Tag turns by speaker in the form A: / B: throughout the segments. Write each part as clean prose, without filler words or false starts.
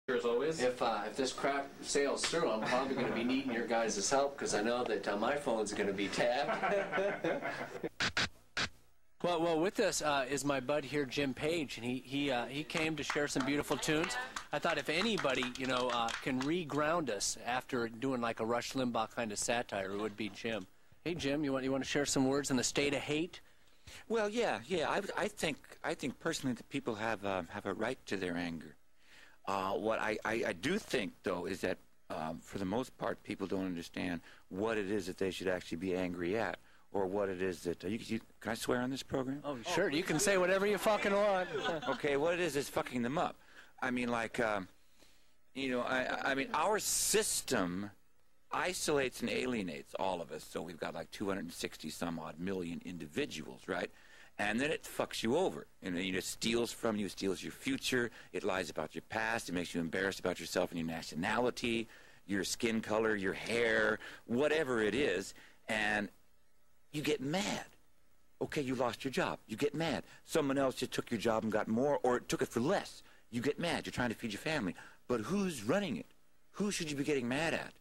A: As always. If this crap sails through, I'm probably going to be needing your guys' help because I know that my phone's going to be tapped. Well, with us is my bud here, Jim Page, and he came to share some beautiful tunes. I thought if anybody, can re-ground us after doing like a Rush Limbaugh kind of satire, it would be Jim. Hey, Jim, you want to share some words on the state of hate?
B: Well, yeah. I think personally that people have a right to their anger. What I do think, though, is that for the most part, people don't understand what it is that they should actually be angry at, or what it is that can I swear on this program?
A: Oh, sure. You can say whatever you fucking want.
B: Okay, what it is that's fucking them up. I mean, like, I mean, our system isolates and alienates all of us. So we've got like 260 some odd million individuals, right? And then it fucks you over. And it steals from you, steals your future. It lies about your past. It makes you embarrassed about yourself and your nationality, your skin color, your hair, whatever it is. And you get mad. Okay, you lost your job. You get mad. Someone else just took your job and got more, or took it for less. You get mad. You're trying to feed your family. But who's running it? Who should you be getting mad at?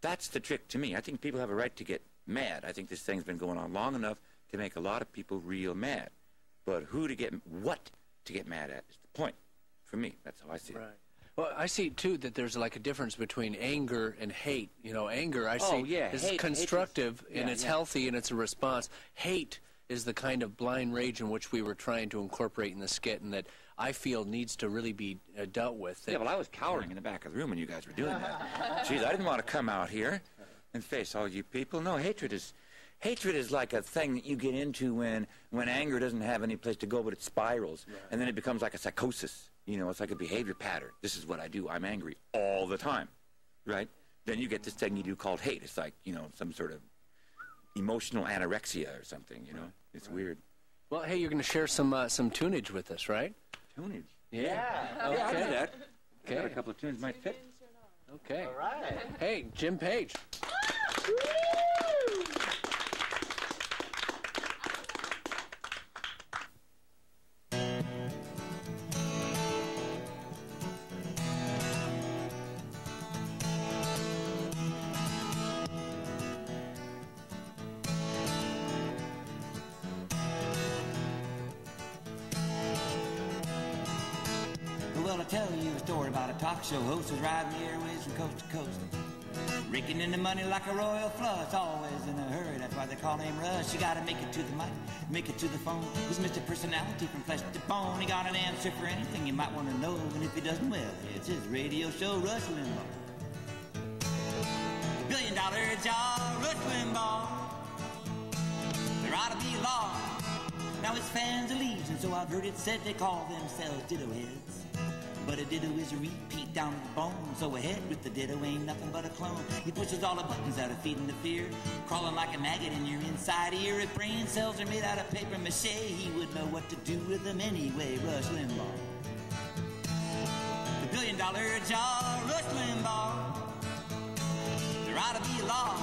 B: That's the trick to me. I think people have a right to get mad. I think this thing's been going on long enough to make a lot of people real mad. But what to get mad at is the point for me. That's how I see it. Right.
A: Well, I see, too, that there's like a difference between anger and hate. Anger, I see, is constructive, and it's healthy, and it's a response. Hate is the kind of blind rage in which we were trying to incorporate in the skit, and that I feel needs to really be dealt with.
B: Yeah, well, I was cowering in the back of the room when you guys were doing that. Jeez, I didn't want to come out here and face all you people. No, hatred is like a thing that you get into when anger doesn't have any place to go, but it spirals, and then it becomes like a psychosis. It's like a behavior pattern. This is what I do. I'm angry all the time, right? Then you get this thing you do called hate. It's like, some sort of emotional anorexia or something, It's weird.
A: Well, hey, you're going to share some tunage with us, right?
B: Tunage?
A: Yeah.
B: Okay. Yeah, I'll do that.
A: Okay.
B: Got a couple of tunes might fit.
A: Okay.
C: All right.
A: Hey, Jim Page.
D: Well, I'll tell you a story about a talk show host who's riding the airways from coast to coast. Raking in the money like a royal flush, always in a hurry, that's why they call him Rush. You gotta make it to the mic, make it to the phone. He's Mr. Personality from flesh to bone. He got an answer for anything you might want to know, and if he doesn't, well, it's his radio show, Rush Limbaugh. $1 billion job, Rush Limbaugh. There ought to be a law. Now his fans are legion, so I've heard it said they call themselves ditto heads. But a ditto is a repeat down to the bone. So ahead with the ditto ain't nothing but a clone. He pushes all the buttons out of feeding the fear, crawling like a maggot in your inside ear. If brain cells are made out of paper mache, he would know what to do with them anyway. Rush Limbaugh. The $1 billion job, Rush Limbaugh. There ought to be a law.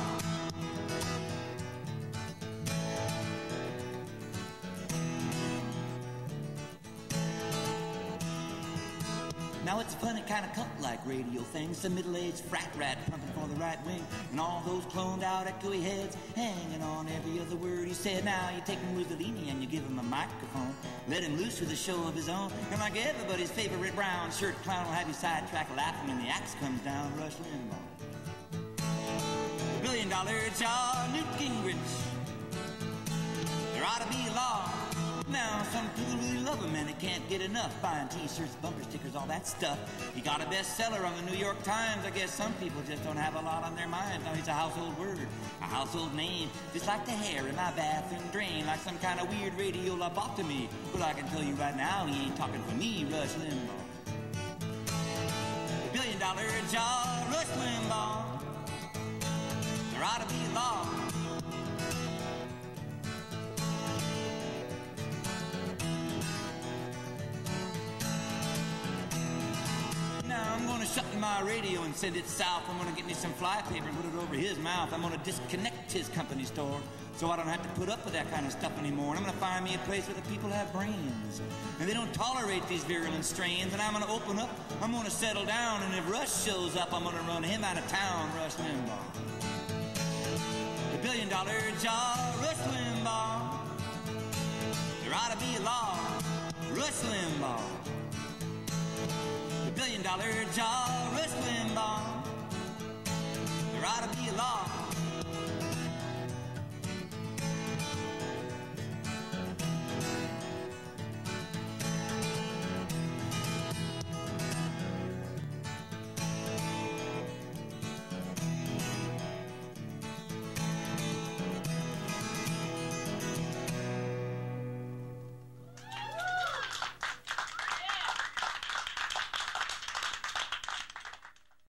D: Now it's a funny kind of cult-like radio thing. Some middle-aged frat rat pumping for the right wing, and all those cloned out echoey heads hanging on every other word he said. Now you take Mussolini and you give him a microphone, let him loose with a show of his own, and like everybody's favorite brown shirt clown will have you sidetracked laughing when the axe comes down. Rush Limbaugh. $1 billion job, Newt Gingrich. There ought to be a law. Now, some people really love him and they can't get enough, buying t-shirts, bumper stickers, all that stuff. He got a bestseller on the New York Times. I guess some people just don't have a lot on their minds. Now he's a household word, a household name, just like the hair in my bathroom drain, like some kind of weird radio lobotomy. But I can tell you right now, he ain't talking for me, Rush Limbaugh. $1 billion job, Rush Limbaugh. There ought to be a law. Now I'm gonna gonna shut my radio and send it south. I'm gonna get me some flypaper and put it over his mouth. I'm gonna disconnect his company store so I don't have to put up with that kind of stuff anymore. And I'm gonna find me a place where the people have brains and they don't tolerate these virulent strains. And I'm gonna open up, I'm gonna settle down, and if Rush shows up, I'm gonna run him out of town, Rush Limbaugh. The billion-dollar jaw, Rush Limbaugh. There ought to be a law, Rush Limbaugh. The billion-dollar jaw, Rush Limbaugh. There ought to be a law.